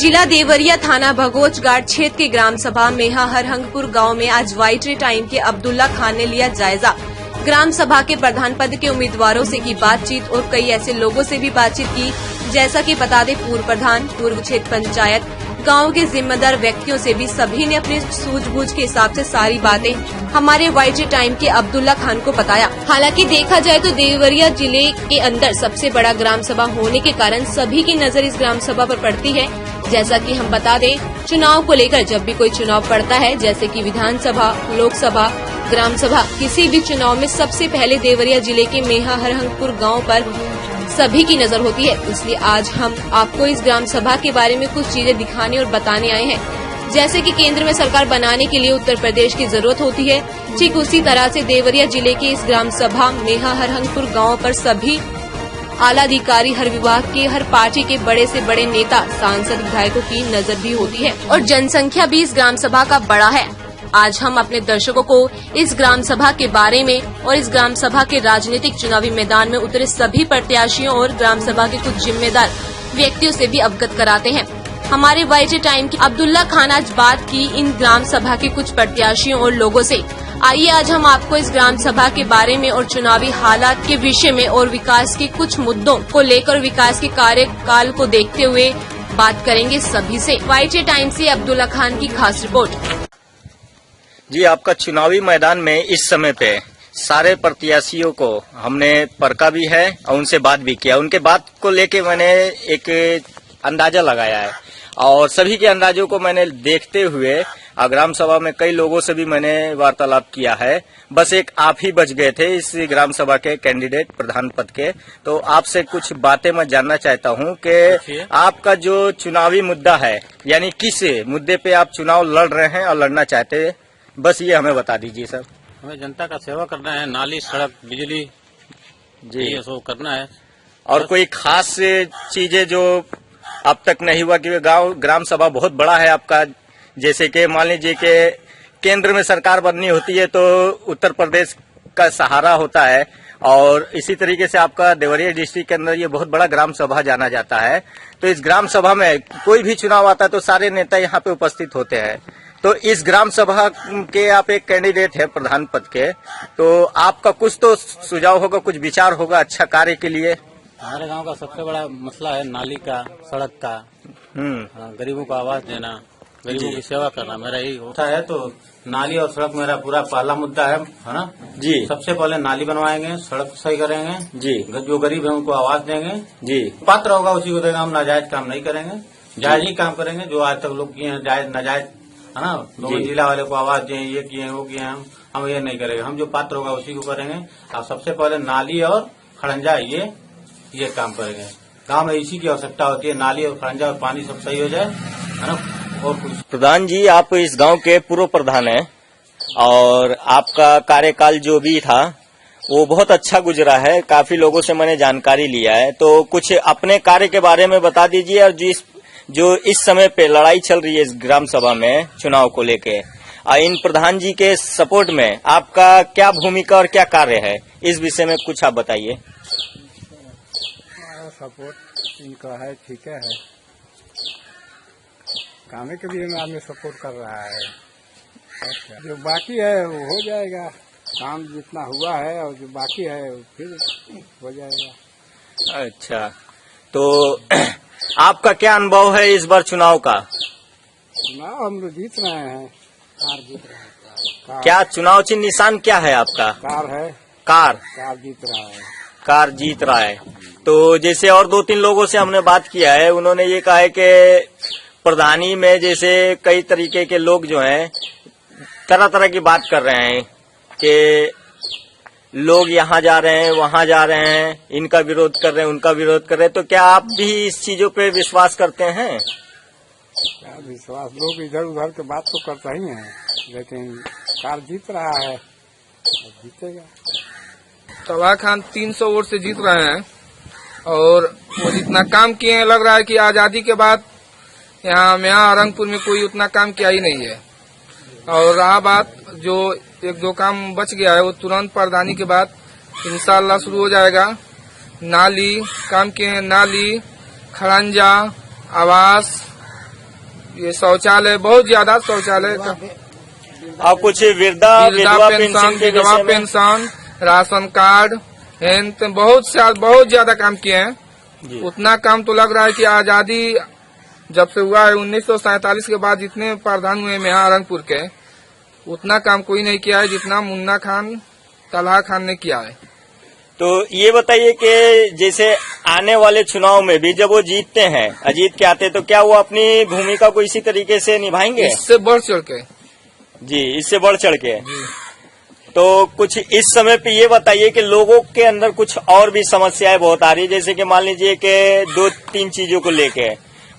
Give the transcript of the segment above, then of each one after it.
जिला देवरिया थाना भगोच घाट क्षेत्र के ग्राम सभा मेहा हरहंगपुर गांव में आज वाइट टाइम के अब्दुल्ला खान ने लिया जायजा। ग्राम सभा के प्रधान पद के उम्मीदवारों से की बातचीत और कई ऐसे लोगों से भी बातचीत की। जैसा कि बता दें, पूर्व प्रधान, पूर्व क्षेत्र पंचायत, गांव के जिम्मेदार व्यक्तियों से भी सभी ने अपने सूझबूझ के हिसाब से सारी बातें हमारे वाइट टाइम के अब्दुल्ला खान को बताया। हालांकि देखा जाए तो देवरिया जिले के अंदर सबसे बड़ा ग्राम सभा होने के कारण सभी की नजर इस ग्राम सभा पर पड़ती है। जैसा कि हम बता दें, चुनाव को लेकर जब भी कोई चुनाव पड़ता है, जैसे कि विधानसभा, लोकसभा, ग्राम सभा, किसी भी चुनाव में सबसे पहले देवरिया जिले के मेहा हरहंगपुर गांव पर सभी की नजर होती है। इसलिए आज हम आपको इस ग्राम सभा के बारे में कुछ चीजें दिखाने और बताने आए हैं। जैसे कि केंद्र में सरकार बनाने के लिए उत्तर प्रदेश की जरूरत होती है, ठीक उसी तरह से देवरिया जिले के इस ग्राम सभा मेहा हरहंगपुर गांव पर सभी आला अधिकारी, हर विभाग के, हर पार्टी के बड़े से बड़े नेता, सांसद, विधायकों की नजर भी होती है और जनसंख्या भी इस ग्राम सभा का बड़ा है। आज हम अपने दर्शकों को इस ग्राम सभा के बारे में और इस ग्राम सभा के राजनीतिक चुनावी मैदान में उतरे सभी प्रत्याशियों और ग्राम सभा के कुछ जिम्मेदार व्यक्तियों से भी अवगत कराते हैं। हमारे वाइट टाइम के अब्दुल्ला खान आज बात की इन ग्राम सभा के कुछ प्रत्याशियों और लोगों से। आइए आज हम आपको इस ग्राम सभा के बारे में और चुनावी हालात के विषय में और विकास के कुछ मुद्दों को लेकर विकास के कार्यकाल को देखते हुए बात करेंगे सभी से। वाइट टाइम से अब्दुल्ला खान की खास रिपोर्ट। जी, आपका चुनावी मैदान में इस समय पे सारे प्रत्याशियों को हमने परखा भी है और उनसे बात भी किया। उनके बात को लेके मैंने एक अंदाजा लगाया है और सभी के अंदाजों को मैंने देखते हुए ग्राम सभा में कई लोगों से भी मैंने वार्तालाप किया है। बस एक आप ही बच गए थे इस ग्राम सभा के कैंडिडेट प्रधान पद के। तो आपसे कुछ बातें मैं जानना चाहता हूं कि आपका जो चुनावी मुद्दा है, यानी किस मुद्दे पे आप चुनाव लड़ रहे हैं और लड़ना चाहते हैं, बस ये हमें बता दीजिए सर। हमें जनता का सेवा करना है, नाली, सड़क, बिजली, जी ये सब करना है। और कोई खास चीजें जो अब तक नहीं हुआ कि ग्राम सभा बहुत बड़ा है आपका, जैसे कि मान लीजिए कि केंद्र में सरकार बननी होती है तो उत्तर प्रदेश का सहारा होता है और इसी तरीके से आपका देवरिया डिस्ट्रिक्ट के अंदर ये बहुत बड़ा ग्राम सभा जाना जाता है। तो इस ग्राम सभा में कोई भी चुनाव आता है तो सारे नेता यहाँ पे उपस्थित होते हैं। तो इस ग्राम सभा के आप एक कैंडिडेट है प्रधान पद के, तो आपका कुछ तो सुझाव होगा, कुछ विचार होगा अच्छा कार्य के लिए। हमारे गांव का सबसे बड़ा मसला है नाली का, सड़क का, गरीबों को आवाज देना, गरीबों की सेवा करना, मेरा यही होता है। तो नाली और सड़क मेरा पूरा पहला मुद्दा है ना जी। सबसे पहले नाली बनवाएंगे, सड़क सही करेंगे जी, जो गरीब है उनको आवाज देंगे जी, पात्र होगा उसी को देगा। हम नाजायज काम नहीं करेंगे, जायज ही काम करेंगे जो आज तक लोग किए हैं, जायज नाजायज है ना। लोग जिला वाले को आवाज दें, ये किए वो किए, हम ये नहीं करेंगे। हम जो पात्र होगा उसी को करेंगे। और सबसे पहले नाली और खड़ंजा ये काम करेंगे। गांव में इसी की आवश्यकता होती है, नाली और खड़ंजा और पानी सब सही हो जाए, है ना। और कुछ प्रधान जी, आप इस गांव के पूर्व प्रधान हैं और आपका कार्यकाल जो भी था वो बहुत अच्छा गुजरा है। काफी लोगों से मैंने जानकारी लिया है, तो कुछ अपने कार्य के बारे में बता दीजिए। और जो इस समय पे लड़ाई चल रही है इस ग्राम सभा में चुनाव को लेके, इन प्रधान जी के सपोर्ट में आपका क्या भूमिका और क्या कार्य है, इस विषय में कुछ आप बताइए। सपोर्ट इनका है, ठीक है, काम के लिए में आदमी सपोर्ट कर रहा है। जो बाकी है वो हो जाएगा, काम जितना हुआ है और जो बाकी है फिर हो जाएगा। अच्छा, तो आपका क्या अनुभव है इस बार चुनाव का? चुनाव हम लोग जीत रहे हैं, कार जीत रहे हैं। क्या चुनाव चिन्ह निशान क्या है आपका? कार है। कार जीत रहा है। कार जीत रहा है। तो जैसे और 2-3 लोगों से हमने बात किया है, उन्होंने ये कहा है कि प्रधानी में जैसे कई तरीके के लोग जो हैं तरह तरह की बात कर रहे हैं कि लोग यहाँ जा रहे हैं, वहाँ जा रहे हैं, इनका विरोध कर रहे हैं, उनका विरोध कर रहे हैं। तो क्या आप भी इस चीजों पे विश्वास करते हैं? क्या विश्वास, लोग इधर उधर के बात तो करता ही है, लेकिन कार जीत रहा है, जीतेगा। अब्दुल्ला खान 300 वोट से जीत रहे हैं और वो जितना काम किए हैं, लग रहा है कि आजादी के बाद यहाँ हरहंगपुर में कोई उतना काम किया ही नहीं है। और रहा बात जो 1-2 काम बच गया है, वो तुरंत प्रधानी के बाद इंशाल्लाह शुरू हो जाएगा। नाली काम किए हैं, नाली, खड़ंजा, आवास, ये शौचालय बहुत ज्यादा शौचालय का और कुछ विधवा पेंशन के विधवा विषय में? पेंशन, राशन कार्ड, हेल्थ बहुत ज्यादा काम किए हैं। उतना काम तो लग रहा है कि आजादी जब से हुआ है 1947 के बाद जितने प्रधान हुए हैं यहाँ अरंगपुर के, उतना काम कोई नहीं किया है जितना मुन्ना खान, तलहा खान ने किया है। तो ये बताइए कि जैसे आने वाले चुनाव में भी जब वो जीतते हैं, अजीत के आते, तो क्या वो अपनी भूमिका को इसी तरीके से निभाएंगे? इससे बढ़ चढ़ के जी, इससे बढ़ चढ़ के। तो कुछ इस समय पे ये बताइए कि लोगों के अंदर कुछ और भी समस्याएं बहुत आ रही है, जैसे कि मान लीजिए कि 2-3 चीजों को लेके।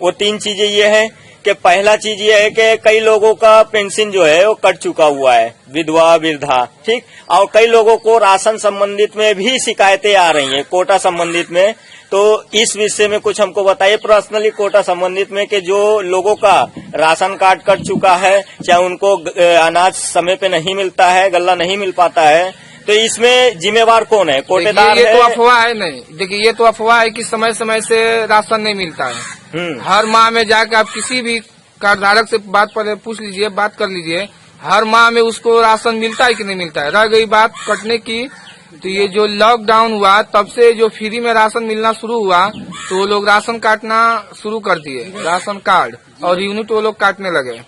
वो 3 चीजें ये है कि पहला चीज ये है कि कई लोगों का पेंशन जो है वो कट चुका हुआ है, विधवा वृद्धा, ठीक। और कई लोगों को राशन संबंधित में भी शिकायतें आ रही हैं, कोटा संबंधित में। तो इस विषय में कुछ हमको बताइए पर्सनली, कोटा संबंधित में, कि जो लोगों का राशन कार्ड कट चुका है, चाहे उनको अनाज समय पे नहीं मिलता है, गल्ला नहीं मिल पाता है, तो इसमें जिम्मेवार कौन है? कोटेदार ये है? तो अफवाह है नहीं। देखिए, ये तो अफवाह है कि समय समय से राशन नहीं मिलता है। हर माह में जाकर आप किसी भी कार्डधारक से बात पूछ लीजिए, बात कर लीजिए, हर माह में उसको राशन मिलता है कि नहीं मिलता है। रह गई बात कटने की, तो ये जो लॉकडाउन हुआ तब से जो फ्री में राशन मिलना शुरू हुआ, तो वो लोग राशन काटना शुरू कर दिए, राशन कार्ड और यूनिट वो लोग काटने लगे।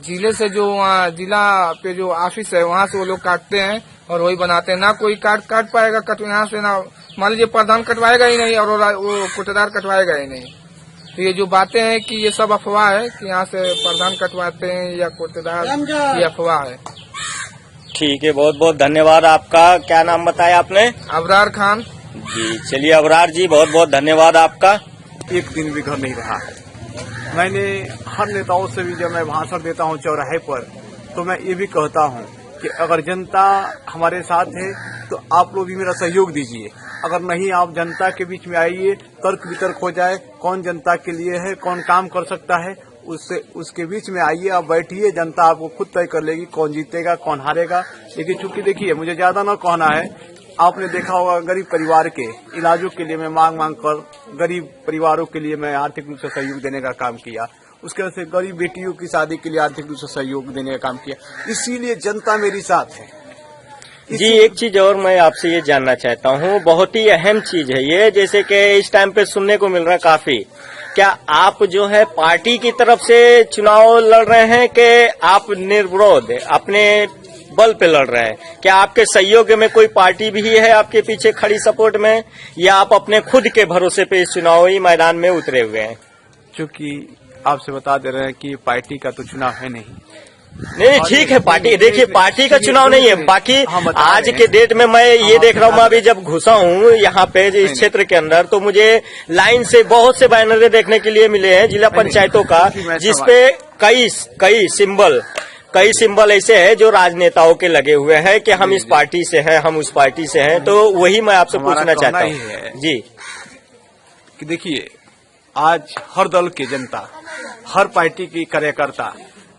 जिले से जो वहाँ जिला पे जो ऑफिस है वहाँ से वो लोग काटते हैं और वही बनाते हैं। ना कोई कार्ड काट पाएगा यहाँ से, ना मान लीजिए प्रधान कटवाएगा ही नहीं और वो कोटेदार कटवाएगा ही नहीं। तो ये जो बातें हैं कि ये सब अफवाह है कि यहाँ से प्रधान कटवाते हैं या कोटेदार, ये अफवाह है। ठीक है, बहुत बहुत धन्यवाद आपका। क्या नाम बताया आपने? अबरार खान जी। चलिए अबरार जी, बहुत बहुत धन्यवाद आपका। एक दिन भी घर नहीं रहा है। मैंने हर नेताओं से भी जब मैं भाषण देता हूं चौराहे पर, तो मैं ये भी कहता हूं कि अगर जनता हमारे साथ है तो आप लोग भी मेरा सहयोग दीजिए। अगर नहीं, आप जनता के बीच में आइए, तर्क वितर्क हो जाए, कौन जनता के लिए है, कौन काम कर सकता है, उसके बीच में आइए, आप बैठिए, जनता आपको खुद तय कर लेगी कौन जीतेगा कौन हारेगा। लेकिन चूंकि देखिए, मुझे ज्यादा न कहना है, आपने देखा होगा गरीब परिवार के इलाजों के लिए मैं मांग कर गरीब परिवारों के लिए मैं आर्थिक रूप से सहयोग देने का काम किया। उसके वजह से गरीब बेटियों की शादी के लिए आर्थिक रूप से सहयोग देने का काम किया। इसीलिए जनता मेरी साथ है। जी, एक चीज और मैं आपसे ये जानना चाहता हूँ, बहुत ही अहम चीज है ये, जैसे कि इस टाइम पे सुनने को मिल रहा है काफी, क्या आप जो है पार्टी की तरफ से चुनाव लड़ रहे हैं कि आप निर्विरोध अपने बल पे लड़ रहे हैं? क्या आपके सहयोग में कोई पार्टी भी है आपके पीछे खड़ी सपोर्ट में, या आप अपने खुद के भरोसे पे इस चुनावी मैदान में उतरे हुए हैं? चूंकि आपसे बता दे रहे हैं कि पार्टी का तो चुनाव है नहीं। नहीं, ठीक है, पार्टी, देखिए पार्टी का चुनाव नहीं है। बाकी आज के डेट में मैं ये देख रहा हूँ, मैं अभी जब घुसा हूँ यहाँ पे इस क्षेत्र के अंदर, तो मुझे लाइन से बहुत से बैनर देखने के लिए मिले हैं जिला पंचायतों का, जिसपे कई सिंबल ऐसे हैं जो राजनेताओं के लगे हुए हैं कि हम इस पार्टी से हैं, हम उस पार्टी से हैं। तो वही मैं आपसे पूछना चाहता हूँ जी, कि देखिए, आज हर दल के जनता, हर पार्टी के कार्यकर्ता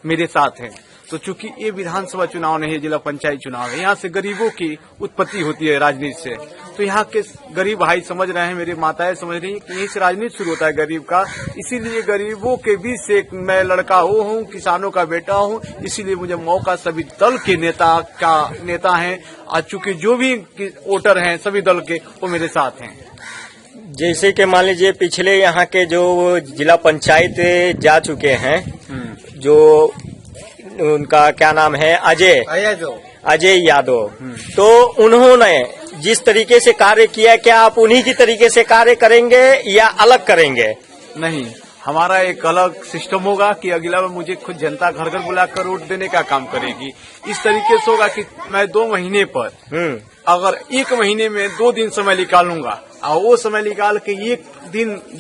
मेरे साथ हैं। तो चूंकि ये विधानसभा चुनाव नहीं है, जिला पंचायत चुनाव है, यहाँ से गरीबों की उत्पत्ति होती है राजनीति से। तो यहाँ के गरीब भाई समझ रहे हैं, मेरी माताएं समझ रही हैं कि यहीं से राजनीति शुरू होता है गरीब का। इसीलिए गरीबों के बीच से मैं लड़का हूँ, किसानों का बेटा हूँ, इसीलिए मुझे मौका सभी दल के नेता हैं। आज चूंकि जो भी वोटर हैं सभी दल के, वो मेरे साथ हैं। जैसे कि मान लीजिए पिछले यहाँ के जो जिला पंचायत जा चुके हैं, जो उनका क्या नाम है, अजय यादव, तो उन्होंने जिस तरीके से कार्य किया, क्या आप उन्हीं की तरीके से कार्य करेंगे या अलग करेंगे? नहीं, हमारा एक अलग सिस्टम होगा कि अगला में मुझे खुद जनता घर घर बुलाकर वोट देने का काम करेगी। इस तरीके से होगा कि मैं 2 महीने पर अगर 1 महीने में 2 दिन समय निकालूंगा और वो समय निकाल के एक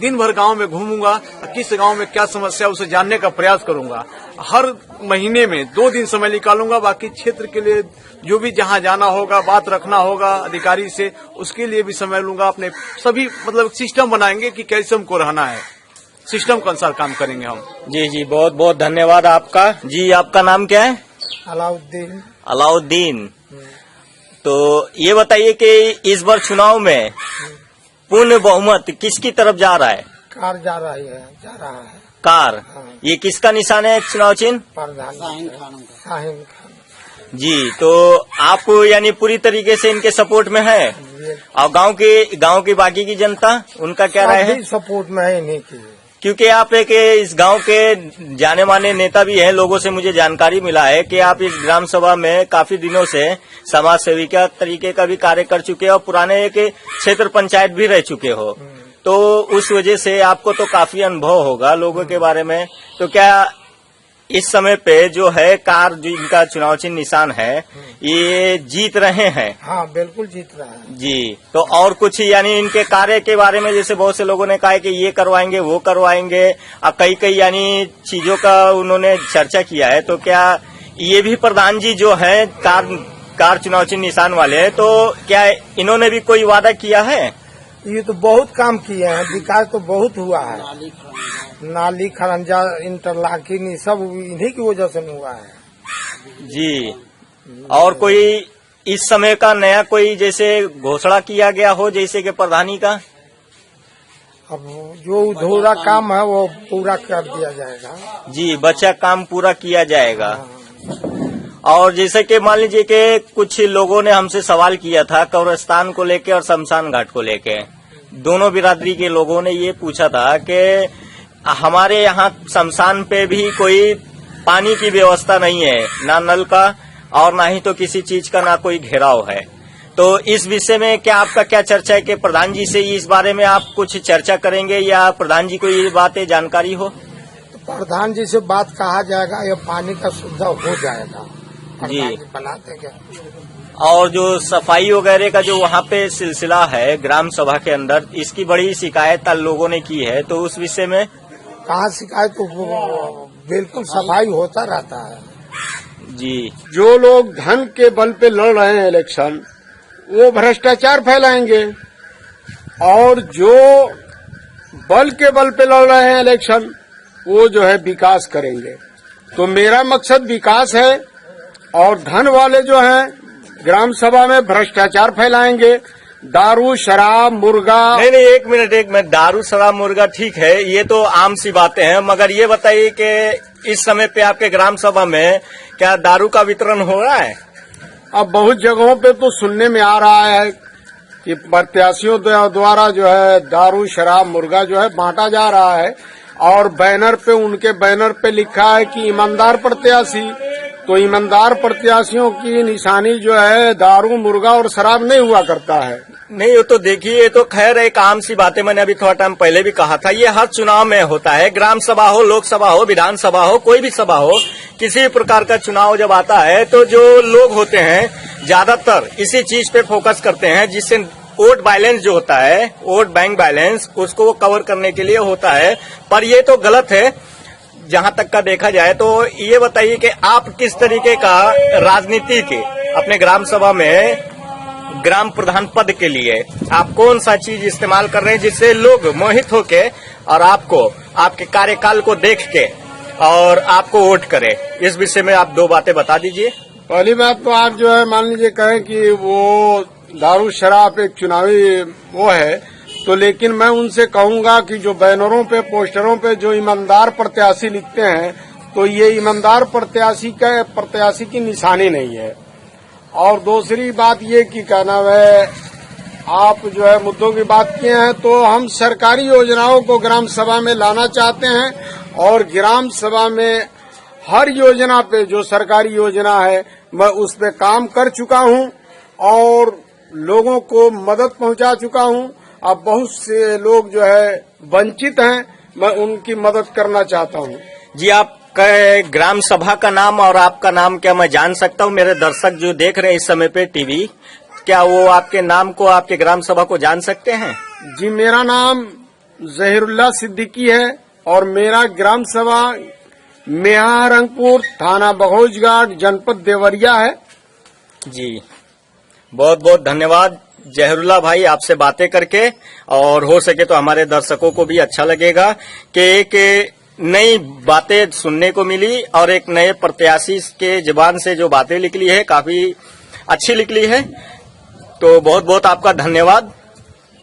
दिन भर गांव में घूमूंगा, किस गांव में क्या समस्या उसे जानने का प्रयास करूंगा। हर महीने में 2 दिन समय निकालूंगा, बाकी क्षेत्र के लिए जो भी जहां जाना होगा, बात रखना होगा अधिकारी से, उसके लिए भी समय लूंगा। अपने सभी सिस्टम बनाएंगे कि कैसे हमको रहना है, सिस्टम के अनुसार काम करेंगे हम। जी, बहुत बहुत धन्यवाद आपका। जी, आपका नाम क्या है? अलाउद्दीन। तो ये बताइए कि इस बार चुनाव में पूर्ण बहुमत किसकी तरफ जा रहा है? कार जा रहा है। कार, ये किसका निशान है चुनाव चिन्ह? शाहीन खान। जी, तो आप यानी पूरी तरीके से इनके सपोर्ट में है, और गांव की बाकी की जनता उनका क्या राय है? सपोर्ट में है इन्हीं की, क्योंकि आप एक इस गांव के जाने माने नेता भी हैं। लोगों से मुझे जानकारी मिला है कि आप इस ग्राम सभा में काफी दिनों से समाज सेविका तरीके का भी कार्य कर चुके हो और पुराने एक क्षेत्र पंचायत भी रह चुके हो, तो उस वजह से आपको तो काफी अनुभव होगा लोगों के बारे में। तो क्या इस समय पे जो है कार, जो इनका चुनाव चिन्ह निशान है, ये जीत रहे हैं? हाँ बिल्कुल जीत रहा है जी। तो और कुछ यानी इनके कार्य के बारे में, जैसे बहुत से लोगों ने कहा है कि ये करवाएंगे वो करवाएंगे, और कई यानी चीजों का उन्होंने चर्चा किया है, तो क्या ये भी प्रधान जी जो है कार चुनाव चिन्ह निशान वाले, तो क्या इन्होंने भी कोई वादा किया है? ये तो बहुत काम किए हैं, विकास तो बहुत हुआ है। नाली खरंजा इंटरलॉकिंग सब इन्हीं की वजह से हुआ है जी। और कोई इस समय का नया कोई जैसे घोषणा किया गया हो, जैसे कि प्रधानी का? अब जो अधूरा काम है वो पूरा कर दिया जाएगा जी, बचा काम पूरा किया जाएगा। और जैसे कि मान लीजिए कि कुछ लोगों ने हमसे सवाल किया था कब्रिस्तान को लेके और शमशान घाट को लेके, दोनों बिरादरी के लोगों ने ये पूछा था कि हमारे यहाँ शमशान पे भी कोई पानी की व्यवस्था नहीं है, ना नल का और ना ही तो किसी चीज का ना कोई घेराव है। तो इस विषय में क्या आपका क्या चर्चा है कि प्रधान जी से इस बारे में आप कुछ चर्चा करेंगे, या प्रधान जी को ये बातें जानकारी हो? तो प्रधान जी से बात कहा जाएगा, ये पानी का सुविधा हो जाएगा जी। बना देंगे। और जो सफाई वगैरह का जो वहाँ पे सिलसिला है ग्राम सभा के अंदर, इसकी बड़ी शिकायत लोगों ने की है, तो उस विषय में कहाँ शिकायत, तो बिल्कुल सफाई होता रहता है जी। जो लोग धन के बल पे लड़ रहे हैं इलेक्शन, वो भ्रष्टाचार फैलाएंगे, और जो बल के बल पे लड़ रहे हैं इलेक्शन, वो जो है विकास करेंगे। तो मेरा मकसद विकास है, और धन वाले जो हैं ग्राम सभा में भ्रष्टाचार फैलाएंगे, दारू शराब मुर्गा। नहीं, एक मिनट, दारू शराब मुर्गा ठीक है, ये तो आम सी बातें हैं, मगर ये बताइए कि इस समय पे आपके ग्राम सभा में क्या दारू का वितरण हो रहा है? अब बहुत जगहों पे तो सुनने में आ रहा है कि प्रत्याशियों द्वारा जो है दारू शराब मुर्गा जो है बांटा जा रहा है, और उनके बैनर पे लिखा है कि ईमानदार प्रत्याशी। तो ईमानदार प्रत्याशियों की निशानी जो है दारू मुर्गा और शराब नहीं हुआ करता है। नहीं, वो तो देखिए, ये तो खैर एक आम सी बात है, मैंने अभी थोड़ा टाइम पहले भी कहा था, ये हर चुनाव में होता है। ग्राम सभा हो, लोकसभा हो, विधानसभा हो, कोई भी सभा हो, किसी भी प्रकार का चुनाव जब आता है तो जो लोग होते हैं ज्यादातर इसी चीज पे फोकस करते हैं, जिससे वोट बैलेंस जो होता है, वोट बैंक बैलेंस, उसको कवर करने के लिए होता है। पर ये तो गलत है जहां तक का देखा जाए। तो ये बताइए कि आप किस तरीके का राजनीति के अपने ग्राम सभा में ग्राम प्रधान पद के लिए आप कौन सा चीज इस्तेमाल कर रहे हैं, जिससे लोग मोहित होके और आपको आपके कार्यकाल को देख के और आपको वोट करे? इस विषय में आप दो बातें बता दीजिए। पहली बात तो आप जो है मान लीजिए कहें कि वो दारू शराब एक चुनावी वो है, तो लेकिन मैं उनसे कहूंगा कि जो बैनरों पे पोस्टरों पे जो ईमानदार प्रत्याशी लिखते हैं, तो ये ईमानदार प्रत्याशी की निशानी नहीं है। और दूसरी बात ये कि क्या नाम है, आप जो है मुद्दों की बात किए हैं, तो हम सरकारी योजनाओं को ग्राम सभा में लाना चाहते हैं, और ग्राम सभा में हर योजना पे जो सरकारी योजना है मैं उस पे काम कर चुका हूं और लोगों को मदद पहुंचा चुका हूं। अब बहुत से लोग जो है वंचित हैं, मैं उनकी मदद करना चाहता हूं। जी, आप ग्राम सभा का नाम और आपका नाम क्या मैं जान सकता हूं? मेरे दर्शक जो देख रहे हैं इस समय पे टीवी, क्या वो आपके नाम को, आपके ग्राम सभा को जान सकते हैं? जी, मेरा नाम जहीरुल्लाह सिद्दीकी है, और मेरा ग्राम सभा मेहारंगपुर, थाना बघौजघाट, जनपद देवरिया है। जी, बहुत बहुत धन्यवाद जहीरुल्लाह भाई, आपसे बातें करके, और हो सके तो हमारे दर्शकों को भी अच्छा लगेगा कि एक नई बातें सुनने को मिली, और एक नए प्रत्याशी के जुबान से जो बातें निकली है काफी अच्छी निकली है। तो बहुत बहुत आपका धन्यवाद।